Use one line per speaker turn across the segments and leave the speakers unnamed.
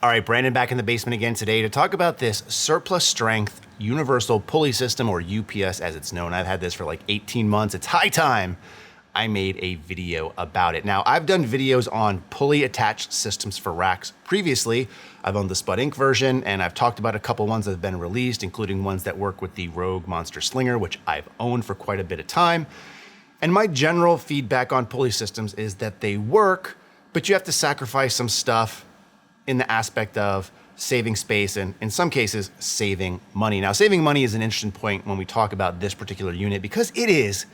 All right, Brandon back in the basement again today to talk about this surplus strength universal pulley system, or UPS as it's known. I've had this for like 18 months. It's high time I made a video about it. Now, I've done videos on pulley attached systems for racks previously. I've owned the Spud Inc. version, and I've talked about a couple ones that have been released, including ones that work with the Rogue Monster Slinger, which I've owned for quite a bit of time. And my general feedback on pulley systems is that they work, but you have to sacrifice some stuff in the aspect of saving space and in some cases saving money. Now, saving money is an interesting point when we talk about this particular unit because it is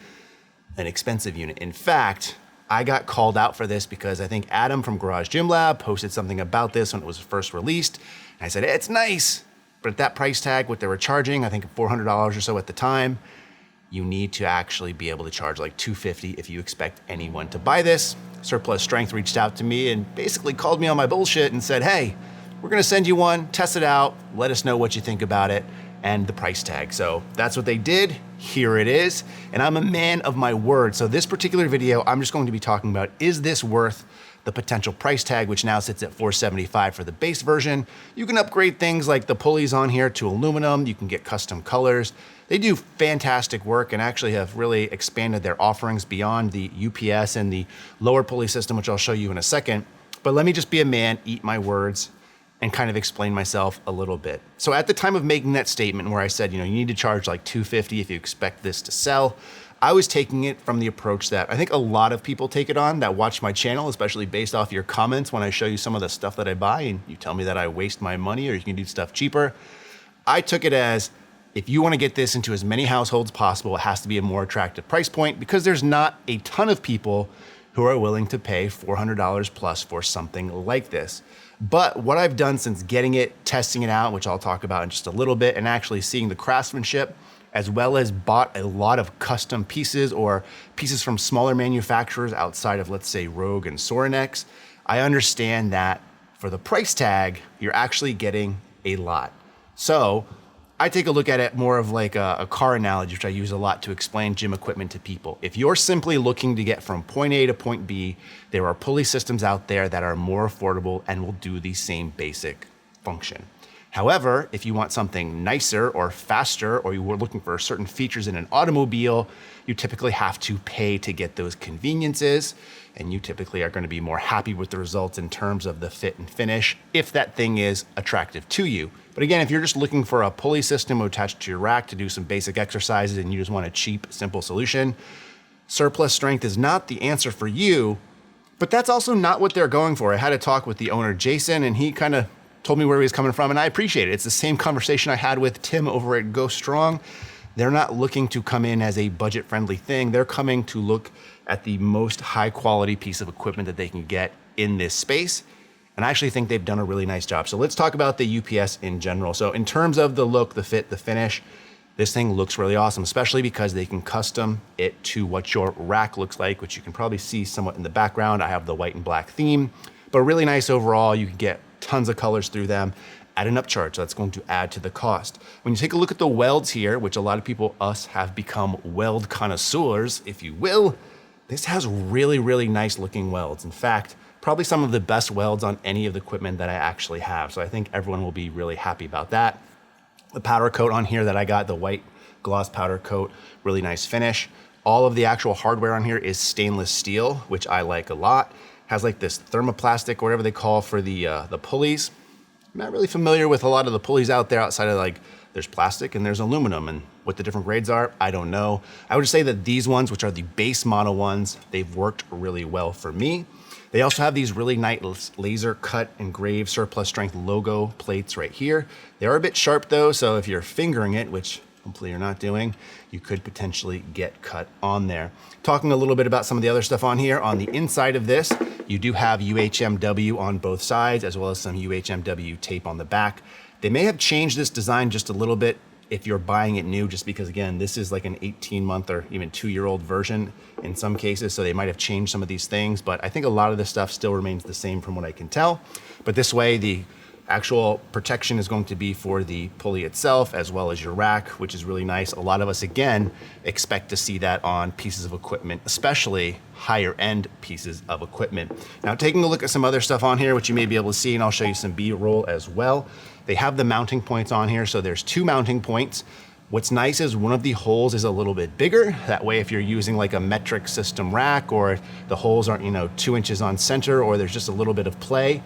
an expensive unit. In fact, I got called out for this because I think Adam from Garage Gym Lab posted something about this when it was first released. And I said, it's nice, but at that price tag, what they were charging, I think $400 or so at the time, you need to actually be able to charge like $250 if you expect anyone to buy this. Surplus Strength reached out to me and basically called me on my bullshit and said, hey, we're gonna send you one, test it out, let us know what you think about it and the price tag. So that's what they did. Here it is. And I'm a man of my word. So this particular video, I'm just going to be talking about, is this worth the potential price tag, which now sits at $475 for the base version. You can upgrade things like the pulleys on here to aluminum. You can get custom colors. They do fantastic work and actually have really expanded their offerings beyond the UPS and the lower pulley system, which I'll show you in a second. But let me just be a man, eat my words, and kind of explain myself a little bit. So at the time of making that statement where I said, you need to charge like $250 if you expect this to sell, I was taking it from the approach that I think a lot of people take it on that watch my channel, especially based off your comments when I show you some of the stuff that I buy and you tell me that I waste my money or you can do stuff cheaper. I took it as, if you want to get this into as many households possible, it has to be a more attractive price point because there's not a ton of people who are willing to pay $400 plus for something like this. But what I've done since getting it, testing it out, which I'll talk about in just a little bit, and actually seeing the craftsmanship, as well as bought a lot of custom pieces or pieces from smaller manufacturers outside of, let's say, Rogue and Sorinex, I understand that for the price tag, you're actually getting a lot. So I take a look at it more of like a car analogy, which I use a lot to explain gym equipment to people. If you're simply looking to get from point A to point B, there are pulley systems out there that are more affordable and will do the same basic function. However, if you want something nicer or faster, or you were looking for certain features in an automobile, you typically have to pay to get those conveniences, and you typically are going to be more happy with the results in terms of the fit and finish if that thing is attractive to you. But again, if you're just looking for a pulley system attached to your rack to do some basic exercises and you just want a cheap, simple solution, Surplus Strength is not the answer for you, but that's also not what they're going for. I had a talk with the owner, Jason, and he kind of told me where he was coming from, and I appreciate it. It's the same conversation I had with Tim over at Go Strong. They're not looking to come in as a budget-friendly thing. They're coming to look at the most high-quality piece of equipment that they can get in this space, and I actually think they've done a really nice job. So let's talk about the UPS in general. So in terms of the look, the fit, the finish, this thing looks really awesome, especially because they can custom it to what your rack looks like, which you can probably see somewhat in the background. I have the white and black theme, but really nice overall. You can get tons of colors through them at an upcharge. So that's going to add to the cost. When you take a look at the welds here, which a lot of people, us, have become weld connoisseurs, if you will, this has really, really nice looking welds. In fact, probably some of the best welds on any of the equipment that I actually have. So I think everyone will be really happy about that. The powder coat on here that I got, the white gloss powder coat, really nice finish. All of the actual hardware on here is stainless steel, which I like a lot. Has like this thermoplastic, or whatever they call for the pulleys. I'm not really familiar with a lot of the pulleys out there outside of like, there's plastic and there's aluminum, and what the different grades are, I don't know. I would say that these ones, which are the base model ones, they've worked really well for me. They also have these really nice laser cut engraved Surplus Strength logo plates right here. They are a bit sharp though, so if you're fingering it, which hopefully you're not doing, you could potentially get cut on there. Talking a little bit about some of the other stuff on here, on the inside of this, you do have UHMW on both sides, as well as some UHMW tape on the back. They may have changed this design just a little bit if you're buying it new, just because again, this is like an 18-month or even 2-year-old version in some cases, so they might have changed some of these things, but I think a lot of this stuff still remains the same from what I can tell. But this way, the Actual protection is going to be for the pulley itself as well as your rack, which is really nice. A lot of us, again, expect to see that on pieces of equipment, especially higher end pieces of equipment. Now, taking a look at some other stuff on here, which you may be able to see, and I'll show you some B-roll as well. They have the mounting points on here. So there's 2 mounting points. What's nice is one of the holes is a little bit bigger. That way, if you're using like a metric system rack, or the holes aren't, 2 inches on center, or there's just a little bit of play,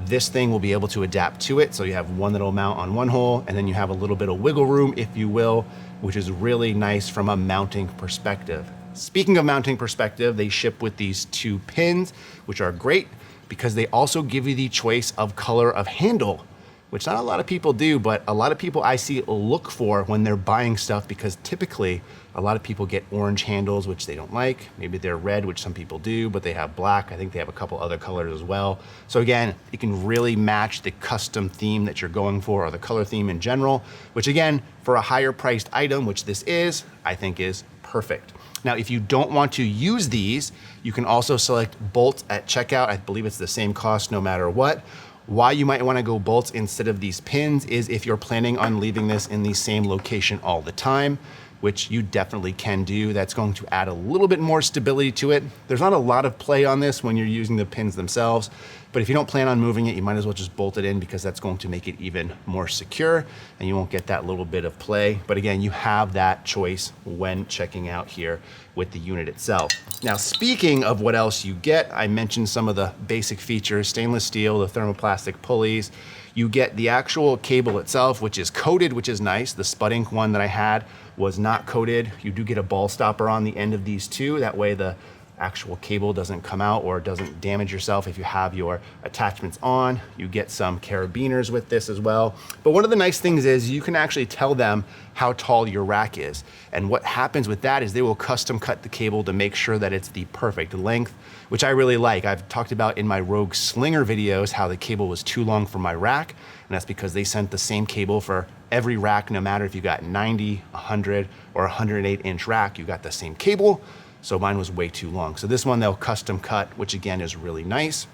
this thing will be able to adapt to it. So you have one that'll mount on one hole, and then you have a little bit of wiggle room, if you will, which is really nice from a mounting perspective. Speaking of mounting perspective, they ship with these 2 pins, which are great because they also give you the choice of color of handle, which not a lot of people do, but a lot of people I see look for when they're buying stuff, because typically a lot of people get orange handles, which they don't like. Maybe they're red, which some people do, but they have black. I think they have a couple other colors as well. So again, it can really match the custom theme that you're going for, or the color theme in general, which again, for a higher priced item, which this is, I think is perfect. Now, if you don't want to use these, you can also select bolts at checkout. I believe it's the same cost no matter what. Why you might want to go bolts instead of these pins is if you're planning on leaving this in the same location all the time, which you definitely can do. That's going to add a little bit more stability to it. There's not a lot of play on this when you're using the pins themselves, but if you don't plan on moving it, you might as well just bolt it in, because that's going to make it even more secure and you won't get that little bit of play. But again, you have that choice when checking out here with the unit itself. Now, speaking of what else you get, I mentioned some of the basic features: stainless steel, the thermoplastic pulleys. You get the actual cable itself, which is coated, which is nice. The Spud Ink one that I had was not coated. You do get a ball stopper on the end of these 2. That way the actual cable doesn't come out or doesn't damage yourself if you have your attachments on. You get some carabiners with this as well. But one of the nice things is you can actually tell them how tall your rack is. And what happens with that is they will custom cut the cable to make sure that it's the perfect length, which I really like. I've talked about in my Rogue Slinger videos how the cable was too long for my rack, and that's because they sent the same cable for every rack, no matter if you got 90, 100, or 108 inch rack, you got the same cable. So mine was way too long. So this one they'll custom cut, which again is really nice.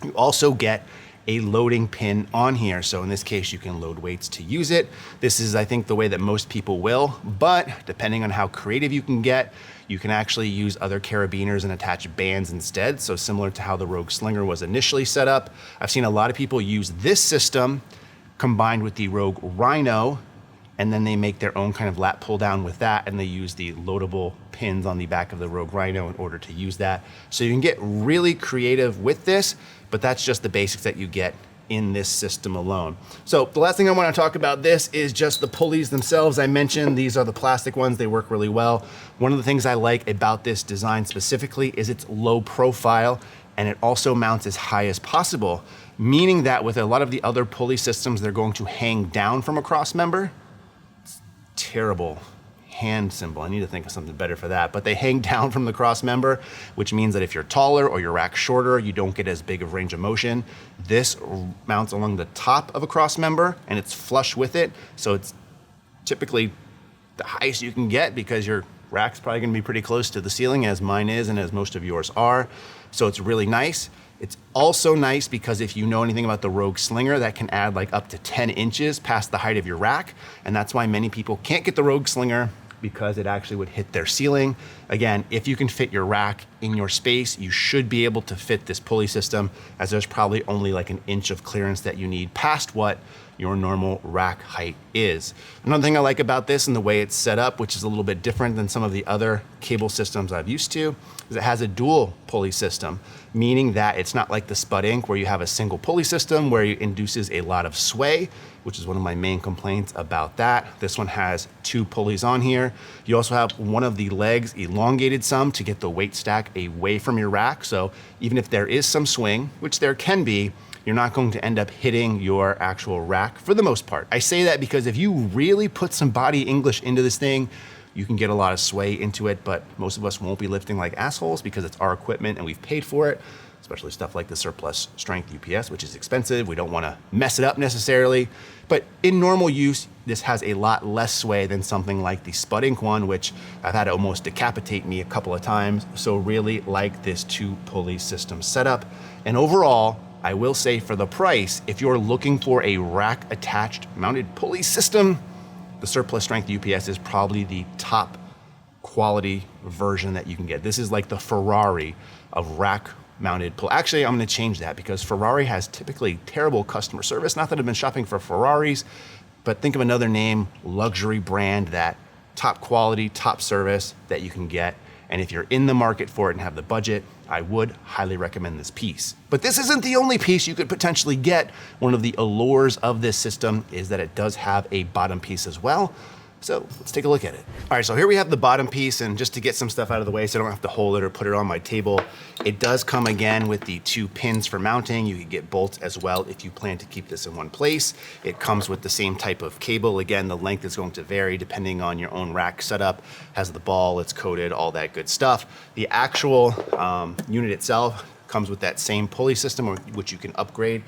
You also get a loading pin on here. So in this case, you can load weights to use it. This is, I think, the way that most people will, but depending on how creative you can get, you can actually use other carabiners and attach bands instead. So similar to how the Rogue Slinger was initially set up, I've seen a lot of people use this system combined with the Rogue Rhino, and then they make their own kind of lat pull down with that, and they use the loadable pins on the back of the Rogue Rhino in order to use that. So you can get really creative with this, but that's just the basics that you get in this system alone. So the last thing I want to talk about this is just the pulleys themselves. I mentioned these are the plastic ones. They work really well. One of the things I like about this design specifically is it's low profile, and it also mounts as high as possible, meaning that with a lot of the other pulley systems, they're going to hang down from a cross member. Terrible hand symbol. I need to think of something better for that. But they hang down from the cross member, which means that if you're taller or your rack's shorter, you don't get as big of range of motion. This mounts along the top of a cross member and it's flush with it. So it's typically the highest you can get, because your rack's probably gonna be pretty close to the ceiling, as mine is and as most of yours are. So it's really nice. It's also nice because if you know anything about the Rogue Slinger, that can add like up to 10 inches past the height of your rack. And that's why many people can't get the Rogue Slinger, because it actually would hit their ceiling. Again, if you can fit your rack in your space, you should be able to fit this pulley system, as there's probably only like an inch of clearance that you need past what your normal rack height is. Another thing I like about this and the way it's set up, which is a little bit different than some of the other cable systems I've used to, is it has a dual pulley system, meaning that it's not like the Spud Ink where you have a single pulley system where it induces a lot of sway, which is one of my main complaints about that. This one has 2 pulleys on here. You also have one of the legs elongated some to get the weight stack away from your rack. So even if there is some swing, which there can be, you're not going to end up hitting your actual rack for the most part. I say that because if you really put some body English into this thing, you can get a lot of sway into it, but most of us won't be lifting like assholes because it's our equipment and we've paid for it, especially stuff like the surplus strength UPS, which is expensive. We don't want to mess it up necessarily, but in normal use, this has a lot less sway than something like the Spud Ink one, which I've had to almost decapitate me a couple of times. So really like this 2 pulley system setup. And overall, I will say for the price, if you're looking for a rack attached mounted pulley system, the surplus strength UPS is probably the top quality version that you can get. This is like the Ferrari of rack mounted pulley. Actually, I'm going to change that because Ferrari has typically terrible customer service. Not that I've been shopping for Ferraris, but think of another name, luxury brand, that top quality, top service that you can get. And if you're in the market for it and have the budget, I would highly recommend this piece. But this isn't the only piece you could potentially get. One of the allures of this system is that it does have a bottom piece as well. So let's take a look at it. All right, so here we have the bottom piece, and just to get some stuff out of the way so I don't have to hold it or put it on my table, it does come again with the 2 pins for mounting. You can get bolts as well if you plan to keep this in one place. It comes with the same type of cable. Again, the length is going to vary depending on your own rack setup. Has the ball, it's coated, all that good stuff. The actual unit itself comes with that same pulley system, which you can upgrade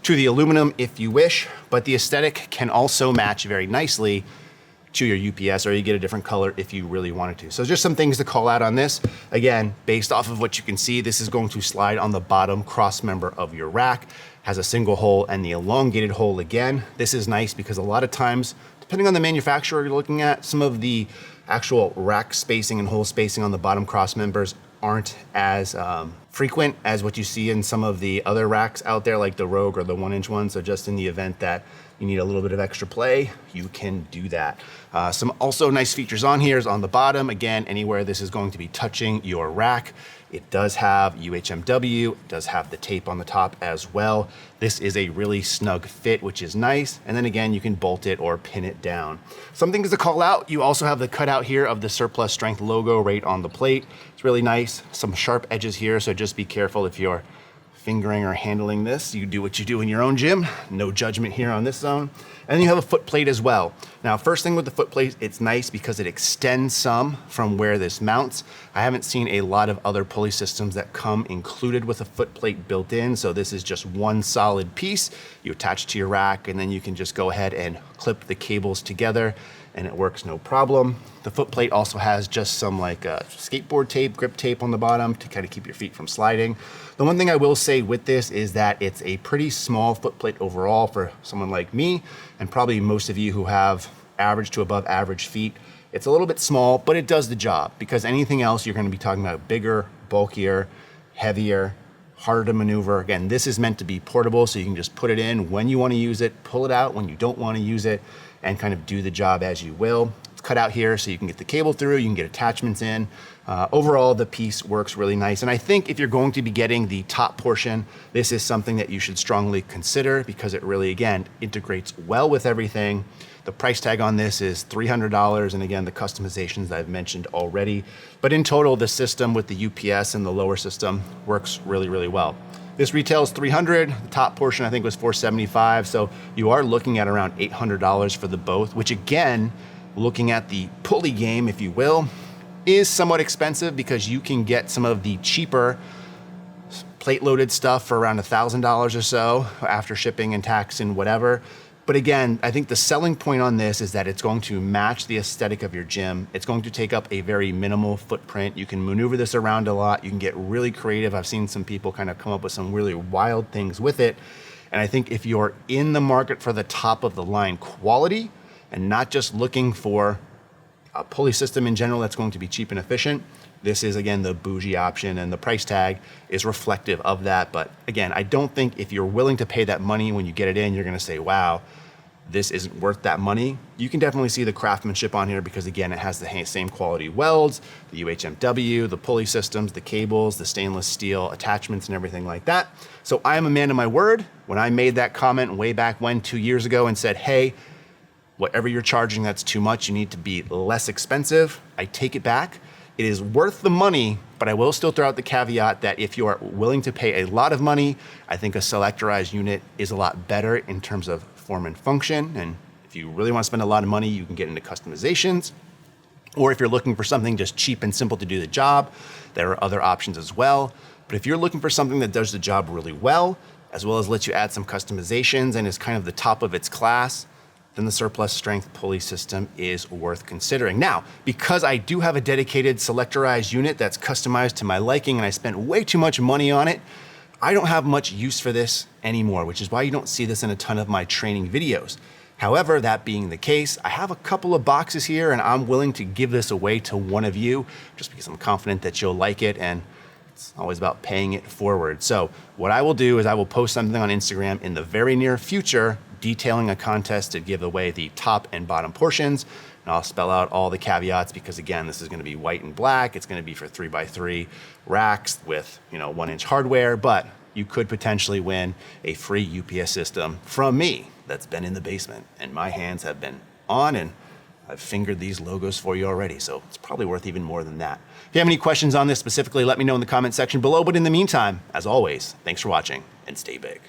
to the aluminum if you wish, but the aesthetic can also match very nicely to your UPS, or you get a different color if you really wanted to. So just some things to call out on this. Again, based off of what you can see, this is going to slide on the bottom cross member of your rack. Has a single hole and the elongated hole again. This is nice because a lot of times, depending on the manufacturer you're looking at, some of the actual rack spacing and hole spacing on the bottom cross members aren't as frequent as what you see in some of the other racks out there, like the Rogue or the 1-inch ones. So just in the event that you need a little bit of extra play, you can do that. Some also nice features on here is on the bottom. Again, anywhere this is going to be touching your rack. It does have UHMW, it does have the tape on the top as well. This is a really snug fit, which is nice. And then again, you can bolt it or pin it down. Some things to call out, you also have the cutout here of the Surplus Strength logo right on the plate. It's really nice. Some sharp edges here, so just be careful if you're fingering or handling this. You do what you do in your own gym. No judgment here on this zone. And then you have a foot plate as well. Now, first thing with the foot plate, it's nice because it extends some from where this mounts. I haven't seen a lot of other pulley systems that come included with a foot plate built in. So this is just one solid piece. You attach to your rack, and then you can just go ahead and clip the cables together, and it works no problem. The foot plate also has just some like skateboard tape, grip tape on the bottom to kind of keep your feet from sliding. The one thing I will say with this is that it's a pretty small foot plate overall for someone like me, and probably most of you who have average to above average feet. It's a little bit small, but it does the job, because anything else you're going to be talking about bigger, bulkier, heavier, harder to maneuver. Again, this is meant to be portable, so you can just put it in when you want to use it, pull it out when you don't want to use it, and kind of do the job as you will. It's cut out here so you can get the cable through, you can get attachments in. Overall, the piece works really nice. And I think if you're going to be getting the top portion, this is something that you should strongly consider, because it really, again, integrates well with everything. The price tag on this is $300, and again, the customizations that I've mentioned already. But in total, the system with the UPS and the lower system works really, really well. This retails $300. The top portion I think was $475. So you are looking at around $800 for the both, which again, looking at the pulley game, if you will, is somewhat expensive, because you can get some of the cheaper plate loaded stuff for around $1,000 or so after shipping and tax and whatever. But again, I think the selling point on this is that it's going to match the aesthetic of your gym. It's going to take up a very minimal footprint. You can maneuver this around a lot. You can get really creative. I've seen some people kind of come up with some really wild things with it. And I think if you're in the market for the top of the line quality and not just looking for a pulley system in general that's going to be cheap and efficient, this is, again, the bougie option, and the price tag is reflective of that. But again, I don't think if you're willing to pay that money when you get it in, you're going to say, wow, this isn't worth that money. You can definitely see the craftsmanship on here, because again, it has the same quality welds, the UHMW, the pulley systems, the cables, the stainless steel attachments and everything like that. So I am a man of my word. When I made that comment way back when, 2 years ago, and said, hey, whatever you're charging, that's too much, you need to be less expensive, I take it back. It is worth the money, but I will still throw out the caveat that if you are willing to pay a lot of money, I think a selectorized unit is a lot better in terms of form and function. And if you really want to spend a lot of money, you can get into customizations. Or if you're looking for something just cheap and simple to do the job, there are other options as well. But if you're looking for something that does the job really well as lets you add some customizations and is kind of the top of its class, then the Surplus Strength pulley system is worth considering. Now, because I do have a dedicated selectorized unit that's customized to my liking and I spent way too much money on it, I don't have much use for this anymore, which is why you don't see this in a ton of my training videos. However, that being the case, I have a couple of boxes here and I'm willing to give this away to one of you just because I'm confident that you'll like it, and it's always about paying it forward. So what I will do is I will post something on Instagram in the very near future detailing a contest to give away the top and bottom portions. And I'll spell out all the caveats because again, this is gonna be white and black. It's gonna be for 3x3 racks with 1-inch hardware, but you could potentially win a free UPS system from me that's been in the basement and my hands have been on, and I've fingered these logos for you already, so it's probably worth even more than that. If you have any questions on this specifically, let me know in the comment section below, but in the meantime, as always, thanks for watching and stay big.